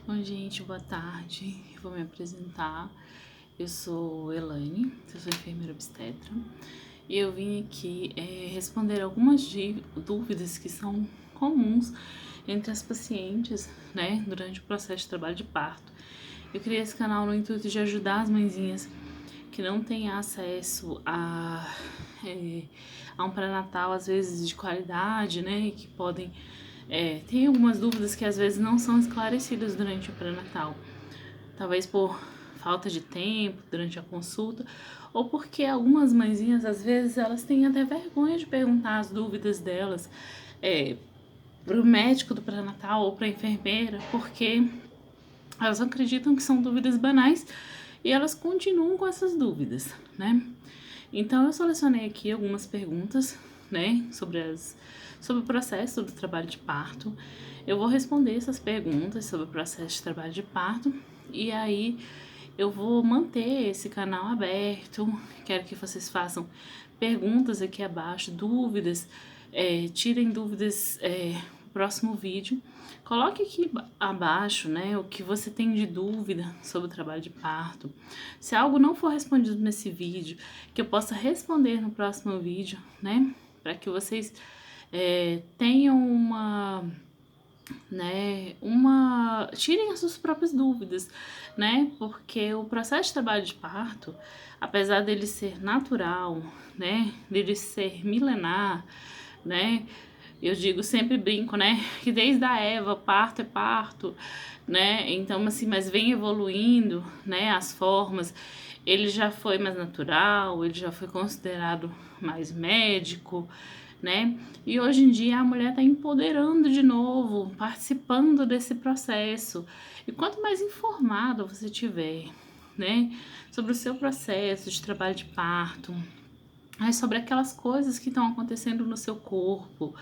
Oi, gente, boa tarde. Eu vou me apresentar. Eu sou Elaine, eu sou enfermeira obstetra e eu vim aqui responder algumas dúvidas que são comuns entre as pacientes, né, durante o processo de trabalho de parto. Eu criei esse canal no intuito de ajudar as mãezinhas que não têm acesso a um pré-natal, às vezes de qualidade, né, e que podem tem algumas dúvidas que às vezes não são esclarecidas durante o pré-natal. Talvez por falta de tempo durante a consulta, ou porque algumas mãezinhas, às vezes, elas têm até vergonha de perguntar as dúvidas delas para o médico do pré-natal ou para a enfermeira, porque elas acreditam que são dúvidas banais e elas continuam com essas dúvidas, né? Então eu selecionei aqui algumas perguntas, né, sobre o processo do trabalho de parto. Eu vou responder essas perguntas sobre o processo de trabalho de parto e aí eu vou manter esse canal aberto. Quero que vocês façam perguntas aqui abaixo, dúvidas, tirem dúvidas no próximo vídeo. Coloque aqui abaixo, né, o que você tem de dúvida sobre o trabalho de parto. Se algo não for respondido nesse vídeo, que eu possa responder no próximo vídeo, né, para que vocês tenham tirem as suas próprias dúvidas, né? Porque o processo de trabalho de parto, apesar dele ser natural, né, dele ser milenar, né? Eu digo, sempre brinco, né, que desde a Eva, parto é parto, né? Então, assim, mas vem evoluindo, né, as formas. Ele já foi mais natural, ele já foi considerado mais médico, né? E hoje em dia a mulher está empoderando de novo, participando desse processo. E quanto mais informado você tiver, né, sobre o seu processo de trabalho de parto, sobre aquelas coisas que estão acontecendo no seu corpo,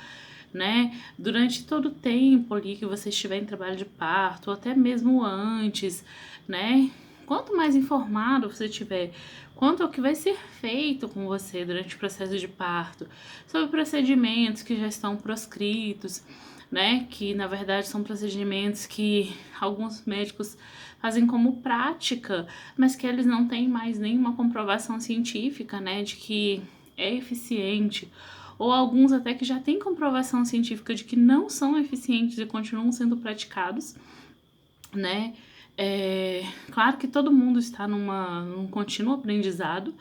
né, durante todo o tempo ali que você estiver em trabalho de parto, ou até mesmo antes, né, quanto mais informado você tiver quanto ao que vai ser feito com você durante o processo de parto, sobre procedimentos que já estão proscritos, né, que na verdade são procedimentos que alguns médicos fazem como prática, mas que eles não têm mais nenhuma comprovação científica, né, de que é eficiente, ou alguns até que já têm comprovação científica de que não são eficientes e continuam sendo praticados, né? Claro que todo mundo está num contínuo aprendizado,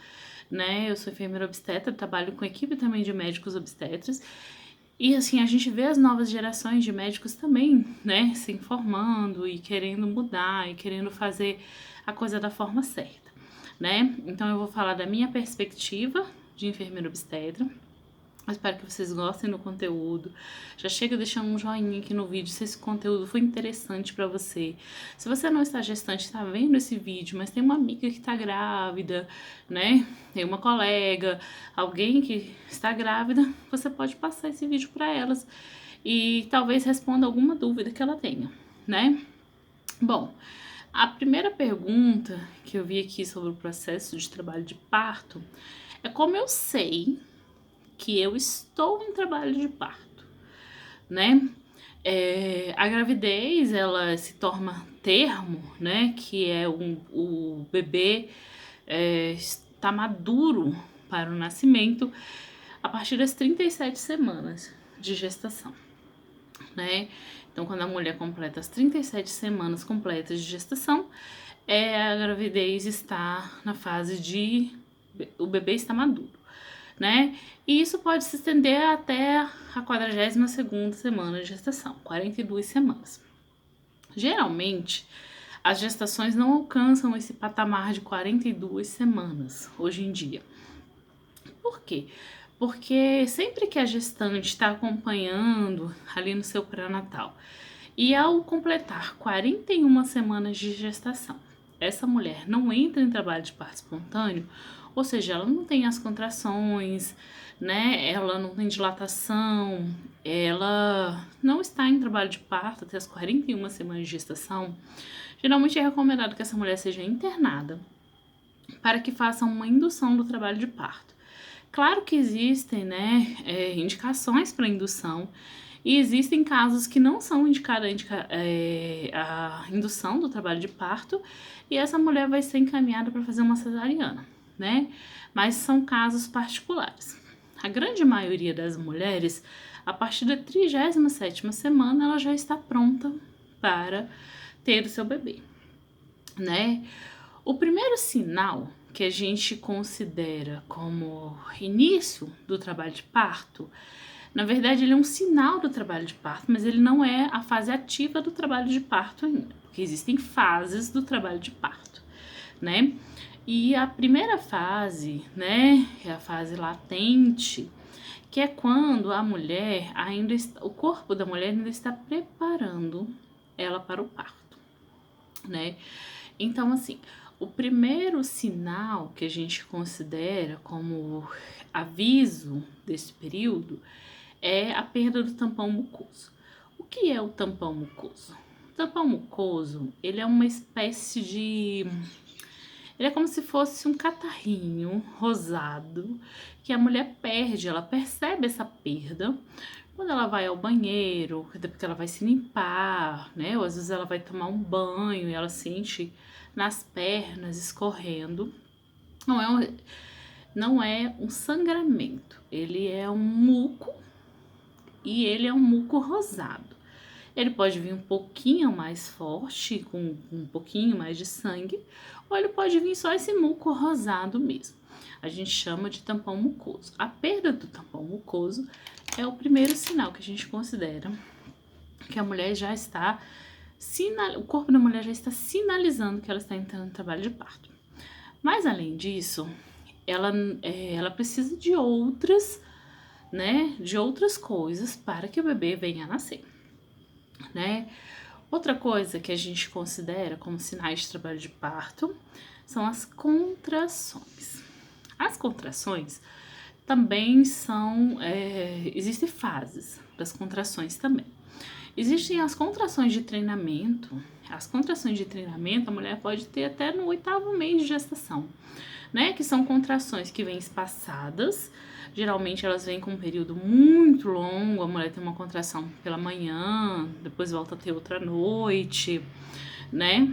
né? Eu sou enfermeira obstetra, trabalho com equipe também de médicos obstetras. E assim, a gente vê as novas gerações de médicos também, né, se informando e querendo mudar e querendo fazer a coisa da forma certa, né? Então eu vou falar da minha perspectiva de enfermeira obstetra. Eu espero que vocês gostem do conteúdo. Já chega deixando um joinha aqui no vídeo se esse conteúdo foi interessante para você. Se você não está gestante, está vendo esse vídeo, mas tem uma amiga que está grávida, né? Tem uma colega, alguém que está grávida, você pode passar esse vídeo para elas e talvez responda alguma dúvida que ela tenha, né? Bom, a primeira pergunta que eu vi aqui sobre o processo de trabalho de parto é como eu sei que eu estou em trabalho de parto, né? A gravidez, ela se torna termo, né? Que é o bebê está maduro para o nascimento a partir das 37 semanas de gestação, né? Então, quando a mulher completa as 37 semanas completas de gestação, a gravidez está na fase de o bebê está maduro, né? E isso pode se estender até a 42ª semana de gestação, 42 semanas. Geralmente, as gestações não alcançam esse patamar de 42 semanas hoje em dia. Por quê? Porque sempre que a gestante está acompanhando ali no seu pré-natal e ao completar 41 semanas de gestação, essa mulher não entra em trabalho de parto espontâneo, ou seja, ela não tem as contrações, né? Ela não tem dilatação, ela não está em trabalho de parto até as 41 semanas de gestação. Geralmente é recomendado que essa mulher seja internada para que faça uma indução do trabalho de parto. Claro que existem, né, indicações para indução E existem casos que não são indicados a indução do trabalho de parto e essa mulher vai ser encaminhada para fazer uma cesariana, né? Mas são casos particulares. A grande maioria das mulheres, a partir da 37ª semana, ela já está pronta para ter o seu bebê, né? O primeiro sinal que a gente considera como início do trabalho de parto, na verdade ele é um sinal do trabalho de parto, mas ele não é a fase ativa do trabalho de parto ainda, porque existem fases do trabalho de parto, né? E a primeira fase, né, é a fase latente, que é quando a mulher ainda está, o corpo da mulher ainda está preparando ela para o parto, né? Então, assim, o primeiro sinal que a gente considera como aviso desse período é a perda do tampão mucoso. O que é o tampão mucoso? O tampão mucoso, ele é uma espécie de... Ele é como se fosse um catarrinho rosado que a mulher perde, ela percebe essa perda quando ela vai ao banheiro, porque ela vai se limpar, né? Ou às vezes ela vai tomar um banho e ela sente nas pernas escorrendo. Não é um sangramento, ele é um muco e ele é um muco rosado. Ele pode vir um pouquinho mais forte, com um pouquinho mais de sangue, ou ele pode vir só esse muco rosado mesmo. A gente chama de tampão mucoso. A perda do tampão mucoso é o primeiro sinal que a gente considera que a mulher já está, o corpo da mulher já está sinalizando que ela está entrando no trabalho de parto. Mas além disso, ela precisa de outras, né, de outras coisas para que o bebê venha a nascer, né? Outra coisa que a gente considera como sinais de trabalho de parto são as contrações. As contrações também são, existem fases das contrações também. Existem as contrações de treinamento. As contrações de treinamento a mulher pode ter até no 8º mês de gestação, né? Que são contrações que vêm espaçadas. Geralmente elas vêm com um período muito longo, a mulher tem uma contração pela manhã, depois volta a ter outra noite, né?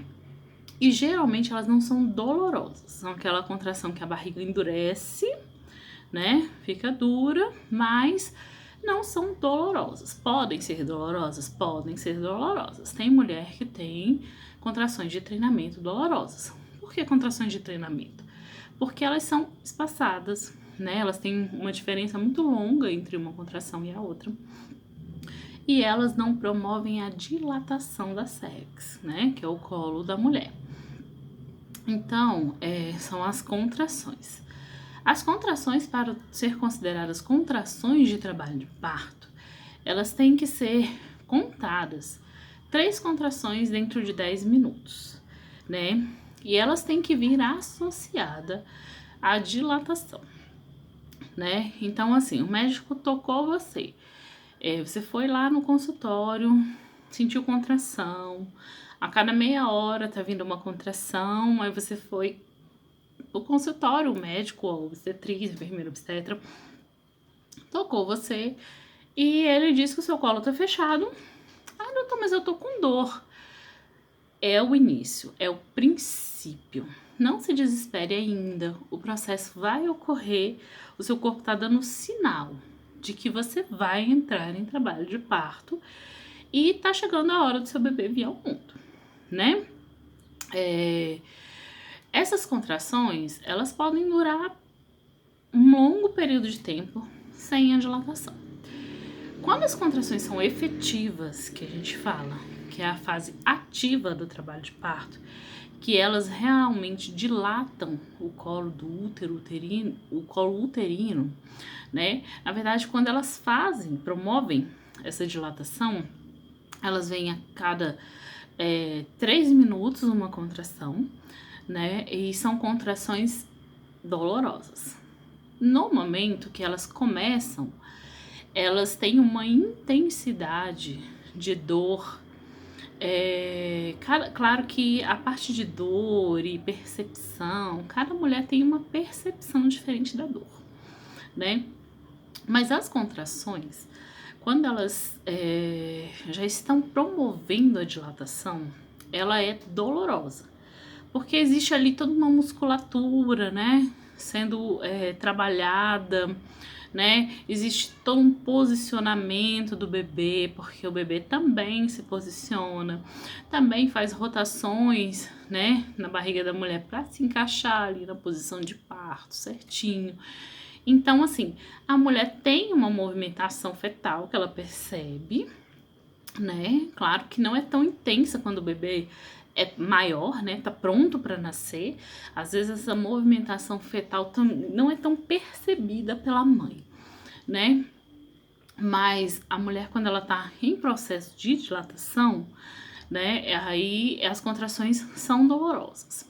E geralmente elas não são dolorosas, são aquela contração que a barriga endurece, né? Fica dura, mas não são dolorosas. Podem ser dolorosas? Podem ser dolorosas. Tem mulher que tem contrações de treinamento dolorosas. Por que contrações de treinamento? Porque elas são espaçadas, né? Elas têm uma diferença muito longa entre uma contração e a outra. E elas não promovem a dilatação da cervix, né? Que é o colo da mulher. Então, são as contrações. As contrações, para ser consideradas contrações de trabalho de parto, elas têm que ser contadas 3 contrações dentro de 10 minutos, né? E elas têm que vir associada à dilatação, né? Então, assim, o médico tocou você, você foi lá no consultório, sentiu contração, a cada meia hora tá vindo uma contração, aí você foi o consultório, o médico, o obstetriz, enfermeiro obstetra, tocou você e ele disse que o seu colo tá fechado. Ah, doutor, mas eu tô com dor. É o início, é o princípio. Não se desespere ainda, o processo vai ocorrer, o seu corpo tá dando sinal de que você vai entrar em trabalho de parto e tá chegando a hora do seu bebê vir ao mundo, né? Essas contrações, elas podem durar um longo período de tempo sem a dilatação. Quando as contrações são efetivas, que a gente fala, que é a fase ativa do trabalho de parto, que elas realmente dilatam o colo do útero uterino, o colo uterino, né? Na verdade, quando elas promovem essa dilatação, elas vêm a cada 3 minutos uma contração, né? E são contrações dolorosas. No momento que elas começam, elas têm uma intensidade de dor. Claro que a parte de dor e percepção, cada mulher tem uma percepção diferente da dor, né? Mas as contrações, quando elas já estão promovendo a dilatação, ela é dolorosa, porque existe ali toda uma musculatura, né, sendo trabalhada, né, existe todo um posicionamento do bebê, porque o bebê também se posiciona, também faz rotações, né, na barriga da mulher para se encaixar ali na posição de parto certinho. Então, assim, a mulher tem uma movimentação fetal que ela percebe, né? Claro que não é tão intensa quando o bebê é maior, né? Tá pronto para nascer. Às vezes essa movimentação fetal não é tão percebida pela mãe, né? Mas a mulher, quando ela tá em processo de dilatação, né? Aí as contrações são dolorosas.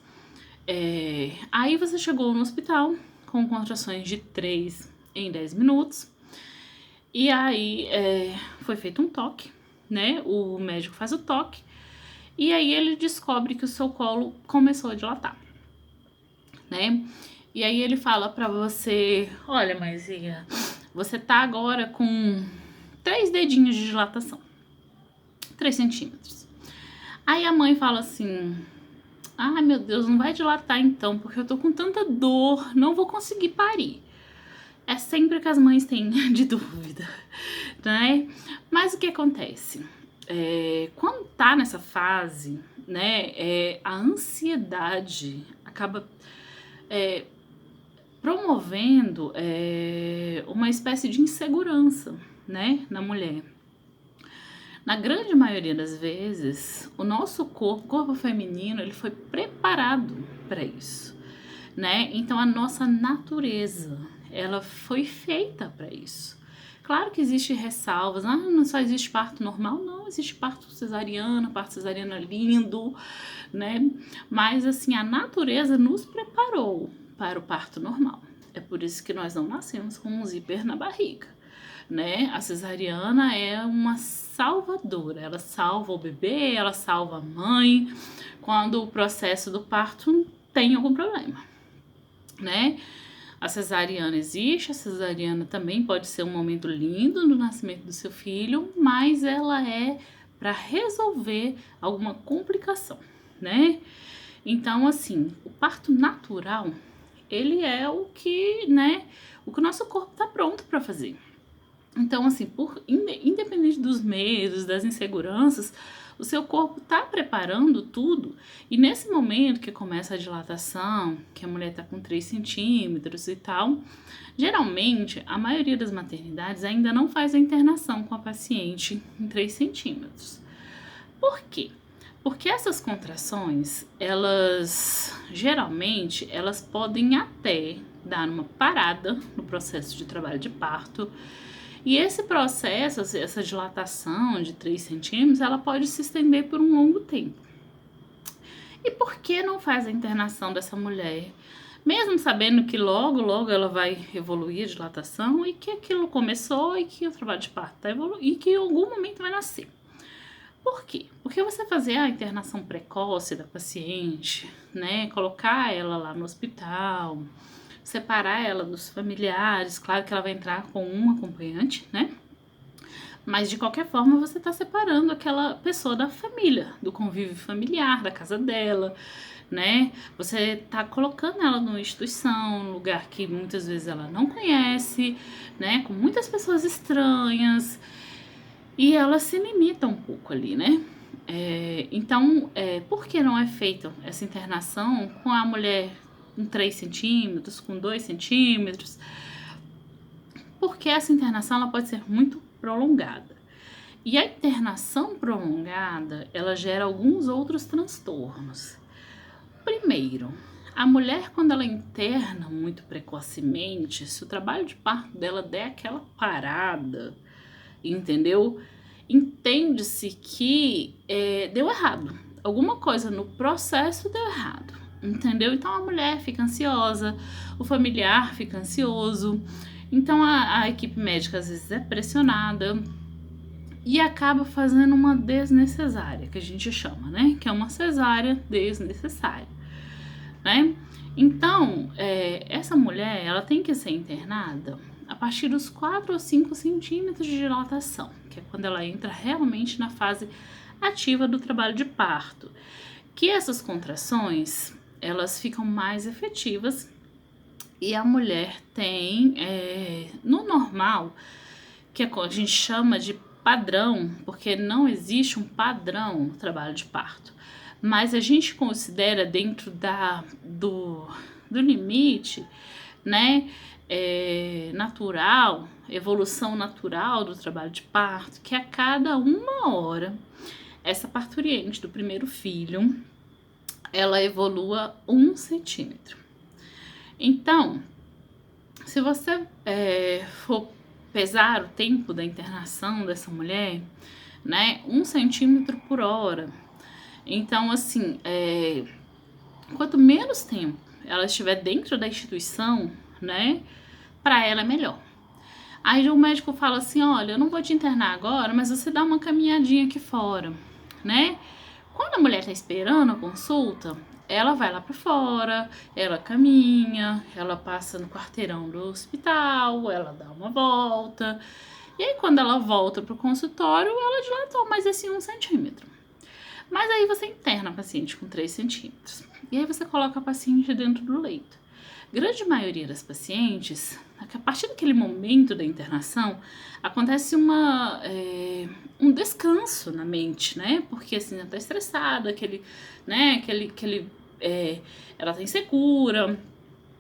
Aí você chegou no hospital com contrações de 3 em 10 minutos. E aí foi feito um toque, né? O médico faz o toque. E aí ele descobre que o seu colo começou a dilatar, né? E aí ele fala pra você, olha, Maisinha, você tá agora com 3 dedinhos de dilatação. 3 centímetros. Aí a mãe fala assim, ai meu Deus, não vai dilatar então, porque eu tô com tanta dor, não vou conseguir parir. É sempre que as mães têm de dúvida, né? Mas o que acontece? Quando tá nessa fase, né, a ansiedade acaba promovendo uma espécie de insegurança, né, na mulher. Na grande maioria das vezes, o nosso corpo feminino, ele foi preparado para isso, né? Então a nossa natureza, ela foi feita para isso. Claro que existe ressalvas, não só existe parto normal, não, existe parto cesariana lindo, né? Mas assim, a natureza nos preparou para o parto normal. É por isso que nós não nascemos com um zíper na barriga, né? A cesariana é uma salvadora, ela salva o bebê, ela salva a mãe quando o processo do parto tem algum problema, né? A cesariana existe, a cesariana também pode ser um momento lindo no nascimento do seu filho, mas ela é para resolver alguma complicação, né? Então, assim, o parto natural, ele é o que, né, o que o nosso corpo tá pronto para fazer. Então, assim, independente dos medos, das inseguranças, o seu corpo tá preparando tudo. E nesse momento que começa a dilatação, que a mulher tá com 3 centímetros e tal, geralmente a maioria das maternidades ainda não faz a internação com a paciente em 3 centímetros. Por quê? Porque essas contrações, geralmente, elas podem até dar uma parada no processo de trabalho de parto. E esse processo, essa dilatação de 3 centímetros, ela pode se estender por um longo tempo. E por que não faz a internação dessa mulher? Mesmo sabendo que logo ela vai evoluir a dilatação e que aquilo começou e que o trabalho de parto está evoluindo e que em algum momento vai nascer. Por quê? Porque você fazer a internação precoce da paciente, né, colocar ela lá no hospital, separar ela dos familiares, claro que ela vai entrar com um acompanhante, né? Mas de qualquer forma você está separando aquela pessoa da família, do convívio familiar, da casa dela, né? Você tá colocando ela numa instituição, num lugar que muitas vezes ela não conhece, né? Com muitas pessoas estranhas. E ela se limita um pouco ali, né? Então, por que não é feita essa internação com a mulher com 3 centímetros, com 2 centímetros? Porque essa internação ela pode ser muito prolongada. E a internação prolongada, ela gera alguns outros transtornos. Primeiro, a mulher, quando ela interna muito precocemente, se o trabalho de parto dela der aquela parada, entendeu? Entende-se que deu errado. Alguma coisa no processo deu errado, entendeu? Então a mulher fica ansiosa, o familiar fica ansioso, então a equipe médica às vezes é pressionada e acaba fazendo uma desnecessária, que a gente chama, né? Que é uma cesárea desnecessária, né? Então, essa mulher, ela tem que ser internada partir dos 4 ou 5 centímetros de dilatação, que é quando ela entra realmente na fase ativa do trabalho de parto, que essas contrações, elas ficam mais efetivas e a mulher tem, no normal, que a gente chama de padrão, porque não existe um padrão no trabalho de parto, mas a gente considera dentro do limite, né, natural, evolução natural do trabalho de parto, que a cada 1 hora, essa parturiente do primeiro filho, ela evolua 1 centímetro. Então, se você for pesar o tempo da internação dessa mulher, né, 1 centímetro por hora. Então, assim, quanto menos tempo ela estiver dentro da instituição, né, para ela é melhor. Aí o médico fala assim, olha, eu não vou te internar agora, mas você dá uma caminhadinha aqui fora, né? Quando a mulher tá esperando a consulta, ela vai lá para fora, ela caminha, ela passa no quarteirão do hospital, ela dá uma volta. E aí quando ela volta pro consultório, ela dilatou mais esse 1 centímetro. Mas aí você interna a paciente com 3 centímetros. E aí você coloca a paciente dentro do leito. Grande maioria das pacientes, a partir daquele momento da internação, acontece um descanso na mente, né? Porque assim, ela tá estressada, ela tá insegura.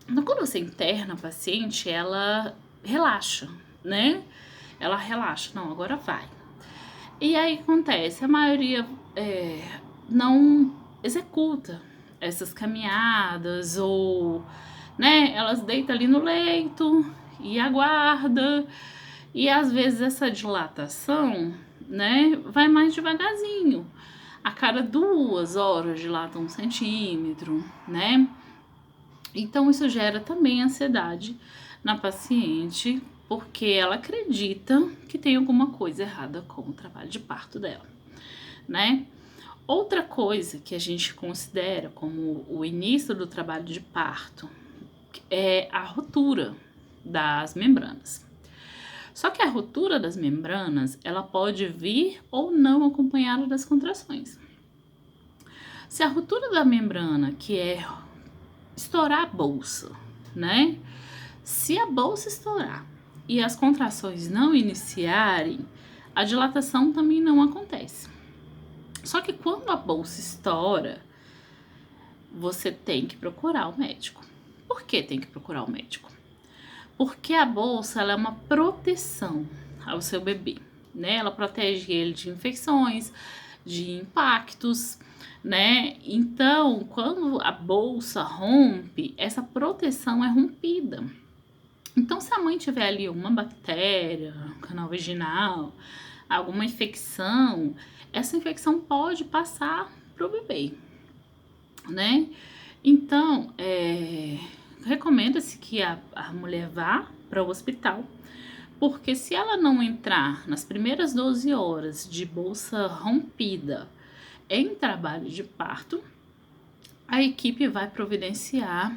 Então, quando você interna a paciente, ela relaxa, né? Ela relaxa, não, agora vai. E aí acontece, a maioria não executa essas caminhadas ou, né, elas deitam ali no leito e aguarda. E às vezes essa dilatação, né, vai mais devagarzinho. A cada 2 horas dilata 1 centímetro, né? Então isso gera também ansiedade na paciente, porque ela acredita que tem alguma coisa errada com o trabalho de parto dela, né? Outra coisa que a gente considera como o início do trabalho de parto é a ruptura das membranas. Só que a ruptura das membranas, ela pode vir ou não acompanhada das contrações. Se a ruptura da membrana, que é estourar a bolsa, né? Se a bolsa estourar e as contrações não iniciarem, a dilatação também não acontece. Só que quando a bolsa estoura, você tem que procurar o médico. Por que tem que procurar o médico? Porque a bolsa, ela é uma proteção ao seu bebê, né? Ela protege ele de infecções, de impactos, né? Então, quando a bolsa rompe, essa proteção é rompida. Então, se a mãe tiver ali uma bactéria, canal vaginal, alguma infecção, essa infecção pode passar pro bebê, né? Então, recomenda-se que a mulher vá para o hospital, porque se ela não entrar nas primeiras 12 horas de bolsa rompida em trabalho de parto, a equipe vai providenciar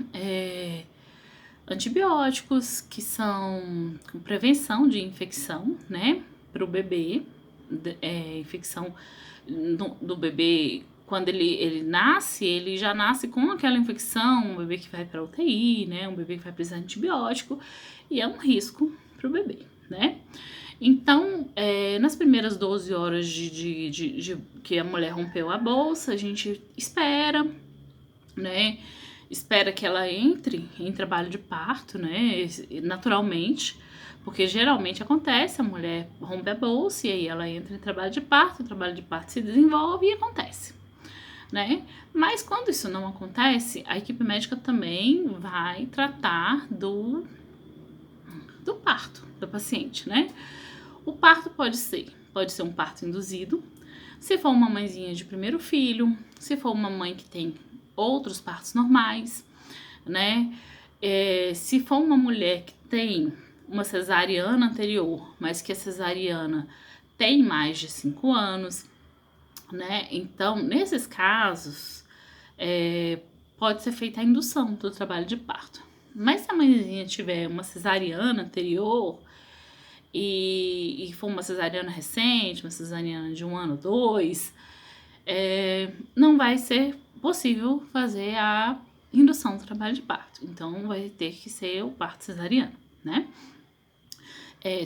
antibióticos que são com prevenção de infecção, né, para o bebê, infecção do bebê. Quando ele nasce, ele já nasce com aquela infecção, um bebê que vai para UTI, né, um bebê que vai precisar de antibiótico, e é um risco para o bebê, né. Então, nas primeiras 12 horas de que a mulher rompeu a bolsa, a gente espera, né, espera que ela entre em trabalho de parto, né, naturalmente, porque geralmente acontece, a mulher rompe a bolsa e aí ela entra em trabalho de parto, o trabalho de parto se desenvolve e acontece, né? Mas quando isso não acontece, a equipe médica também vai tratar do parto da paciente, né? O parto pode ser um parto induzido, se for uma mãezinha de primeiro filho, se for uma mãe que tem outros partos normais, né? Se for uma mulher que tem uma cesariana anterior, mas que a cesariana tem mais de 5 anos, né? Então, nesses casos, pode ser feita a indução do trabalho de parto. Mas se a mãezinha tiver uma cesariana anterior e for uma cesariana recente, uma cesariana de 1 ano, 2, não vai ser possível fazer a indução do trabalho de parto. Então, vai ter que ser o parto cesariano, né?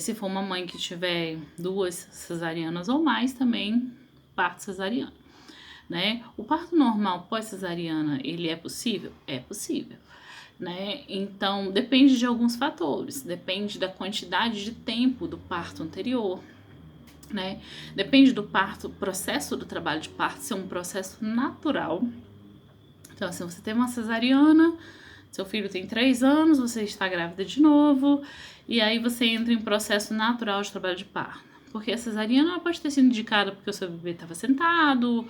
Se for uma mãe que tiver 2 cesarianas ou mais, também parto cesariano, né? O parto normal pós-cesariana, ele é possível? É possível, né? Então, depende de alguns fatores, depende da quantidade de tempo do parto anterior, né? Depende do processo do trabalho de parto ser um processo natural. Então, se você tem uma cesariana, seu filho tem 3 anos, você está grávida de novo, e aí você entra em processo natural de trabalho de parto. Porque a cesariana pode ter sido indicada porque o seu bebê estava sentado,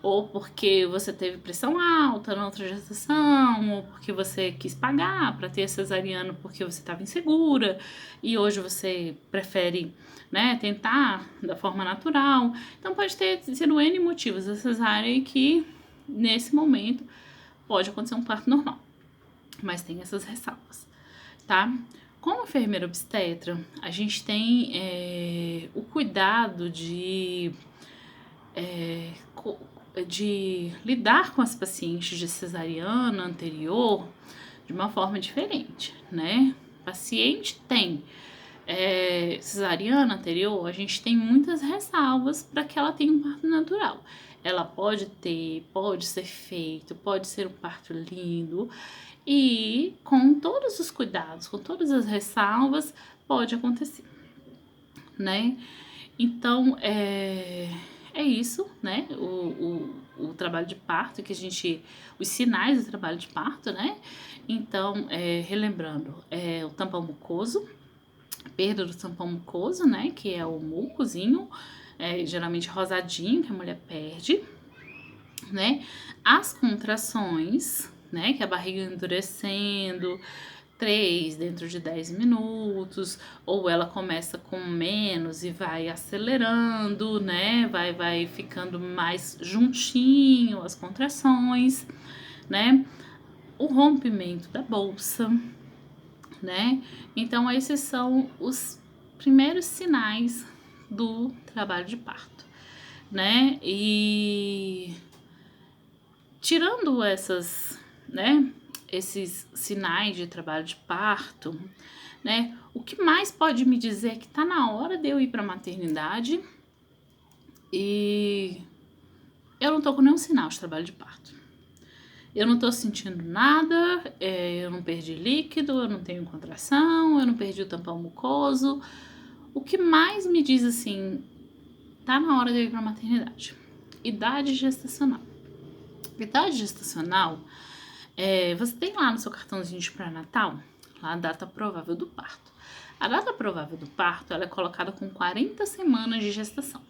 ou porque você teve pressão alta na outra gestação, ou porque você quis pagar para ter a cesariana porque você estava insegura, e hoje você prefere, né, tentar da forma natural. Então pode ter sido N motivos da cesárea que, nesse momento, pode acontecer um parto normal. Mas tem essas ressalvas, tá? Como enfermeira obstetra, a gente tem o cuidado de lidar com as pacientes de cesariana anterior de uma forma diferente, né? O paciente tem cesariana anterior, a gente tem muitas ressalvas para que ela tenha um parto natural. Ela pode ser feito, pode ser um parto lindo e com todos os cuidados, com todas as ressalvas, pode acontecer, né? Então, é isso, né? O trabalho de parto, os sinais do trabalho de parto, né? Então, relembrando, o tampão mucoso, perda do tampão mucoso, né? Que é o mucozinho, geralmente rosadinho, que a mulher perde, né? As contrações, né? Que é a barriga endurecendo, 3 dentro de 10 minutos, ou ela começa com menos e vai acelerando, né? Vai ficando mais juntinho as contrações, né? O rompimento da bolsa, né? Então, esses são os primeiros sinais do trabalho de parto, né? E tirando esses sinais de trabalho de parto, né? O que mais pode me dizer que tá na hora de eu ir pra maternidade e eu não tô com nenhum sinal de trabalho de parto. Eu não tô sentindo nada, eu não perdi líquido, eu não tenho contração, eu não perdi o tampão mucoso. O que mais me diz assim, tá na hora de eu ir pra maternidade? Idade gestacional. Idade gestacional, você tem lá no seu cartãozinho de pré-natal, lá a data provável do parto. A data provável do parto, ela é colocada com 40 semanas de gestação.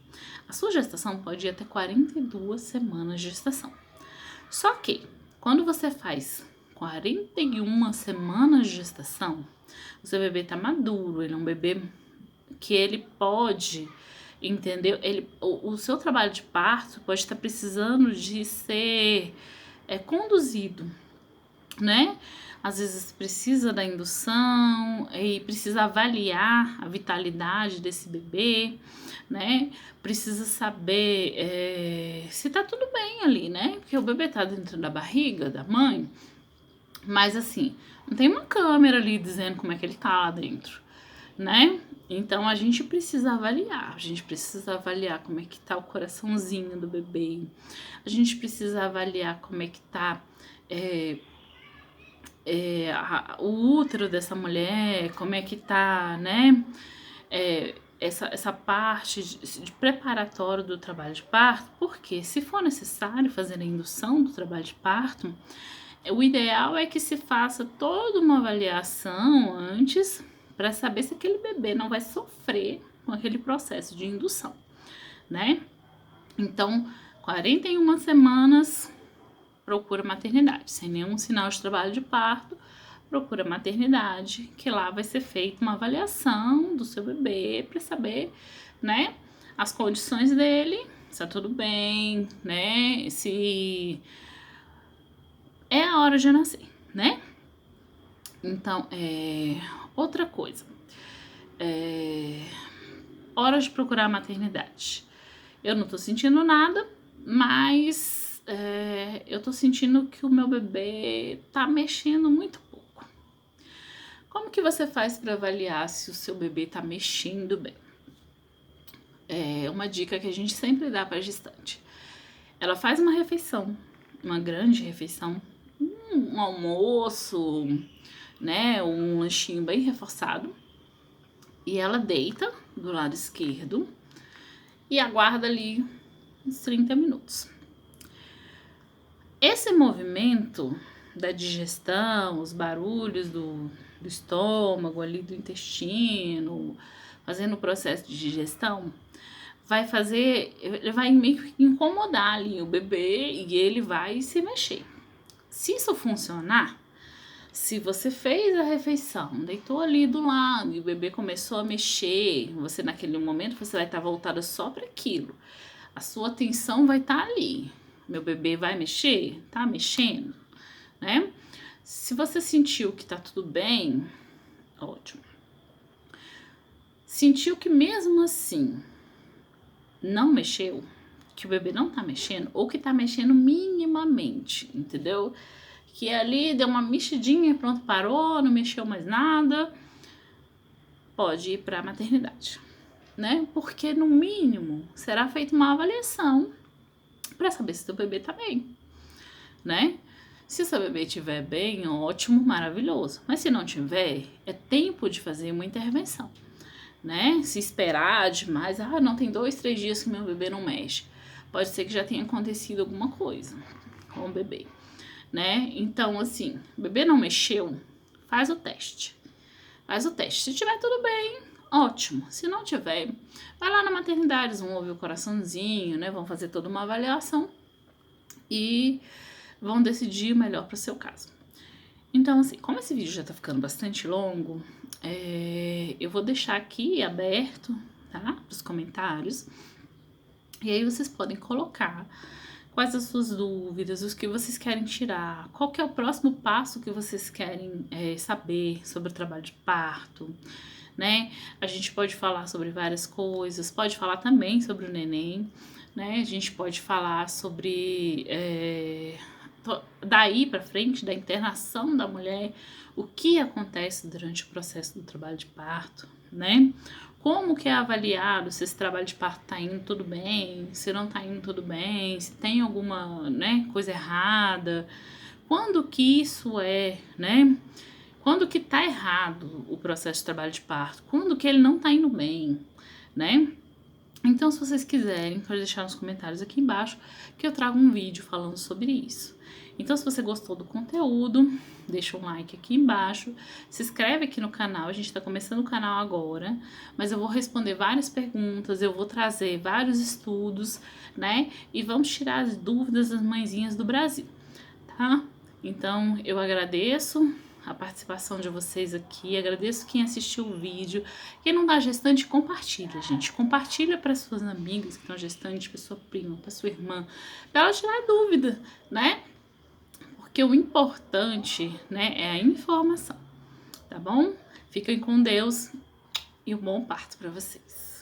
A sua gestação pode ir até 42 semanas de gestação. Só que, quando você faz 41 semanas de gestação, o seu bebê tá maduro, ele é um bebê que ele pode, entendeu? O seu trabalho de parto pode estar precisando de ser conduzido, né? Às vezes precisa da indução e precisa avaliar a vitalidade desse bebê, né? Precisa saber se tá tudo bem ali, né? Porque o bebê tá dentro da barriga da mãe, mas assim, não tem uma câmera ali dizendo como é que ele tá lá dentro, né? Então a gente precisa avaliar como é que tá o coraçãozinho do bebê, a gente precisa avaliar como é que tá o útero dessa mulher, como é que tá, né? Essa parte de preparatório do trabalho de parto, porque se for necessário fazer a indução do trabalho de parto, o ideal é que se faça toda uma avaliação antes para saber se aquele bebê não vai sofrer com aquele processo de indução, né? Então, 41 semanas, procura maternidade. Sem nenhum sinal de trabalho de parto, procura maternidade, que lá vai ser feita uma avaliação do seu bebê para saber, né, as condições dele, se tá tudo bem, né, se é a hora de nascer, né? Então, outra coisa, hora de procurar a maternidade. Eu não tô sentindo nada, mas eu tô sentindo que o meu bebê tá mexendo muito pouco. Como que você faz para avaliar se o seu bebê tá mexendo bem? É uma dica que a gente sempre dá para gestante. Ela faz uma refeição, uma grande refeição, um almoço, né, um lanchinho bem reforçado, e ela deita do lado esquerdo e aguarda ali uns 30 minutos. Esse movimento da digestão, os barulhos do estômago ali, do intestino, fazendo o processo de digestão, ele vai meio que incomodar ali o bebê e ele vai se mexer. Se isso funcionar, se você fez a refeição, deitou ali do lado e o bebê começou a mexer, você naquele momento você vai estar voltada só para aquilo. A sua atenção vai estar ali. Meu bebê vai mexer? Tá mexendo, né? Se você sentiu que tá tudo bem, ótimo. Sentiu que mesmo assim não mexeu, que o bebê não tá mexendo, ou que tá mexendo minimamente, entendeu? Que ali deu uma mexidinha e pronto, parou, não mexeu mais nada, pode ir para a maternidade, né? Porque no mínimo será feita uma avaliação para saber se seu bebê tá bem, né? Se seu bebê estiver bem, ótimo, maravilhoso. Mas se não tiver, é tempo de fazer uma intervenção, né? Se esperar demais, não tem 2, 3 dias que meu bebê não mexe. Pode ser que já tenha acontecido alguma coisa com o bebê, né? Então, assim, o bebê não mexeu, faz o teste. Faz o teste. Se tiver tudo bem, ótimo. Se não tiver, vai lá na maternidade, eles vão ouvir o coraçãozinho, né? Vão fazer toda uma avaliação e vão decidir o melhor para o seu caso. Então, assim, como esse vídeo já tá ficando bastante longo, eu vou deixar aqui aberto, tá? Os comentários. E aí vocês podem colocar quais as suas dúvidas, os que vocês querem tirar, qual que é o próximo passo que vocês querem saber sobre o trabalho de parto, né? A gente pode falar sobre várias coisas, pode falar também sobre o neném, né? A gente pode falar sobre daí para frente, da internação da mulher, o que acontece durante o processo do trabalho de parto, né? Como que é avaliado se esse trabalho de parto tá indo tudo bem, se não tá indo tudo bem, se tem alguma, né, coisa errada, quando que isso né? Quando que tá errado o processo de trabalho de parto, quando que ele não tá indo bem, né? Então, se vocês quiserem, pode deixar nos comentários aqui embaixo que eu trago um vídeo falando sobre isso. Então, se você gostou do conteúdo, deixa um like aqui embaixo, se inscreve aqui no canal, a gente tá começando o canal agora, mas eu vou responder várias perguntas, eu vou trazer vários estudos, né? E vamos tirar as dúvidas das mãezinhas do Brasil, tá? Então, eu agradeço a participação de vocês aqui, agradeço quem assistiu o vídeo. Quem não tá gestante, compartilha, gente. Compartilha para suas amigas que estão gestantes, para sua prima, para sua irmã, para ela tirar dúvida, né? Porque o importante, né, é a informação, tá bom? Fiquem com Deus e um bom parto para vocês.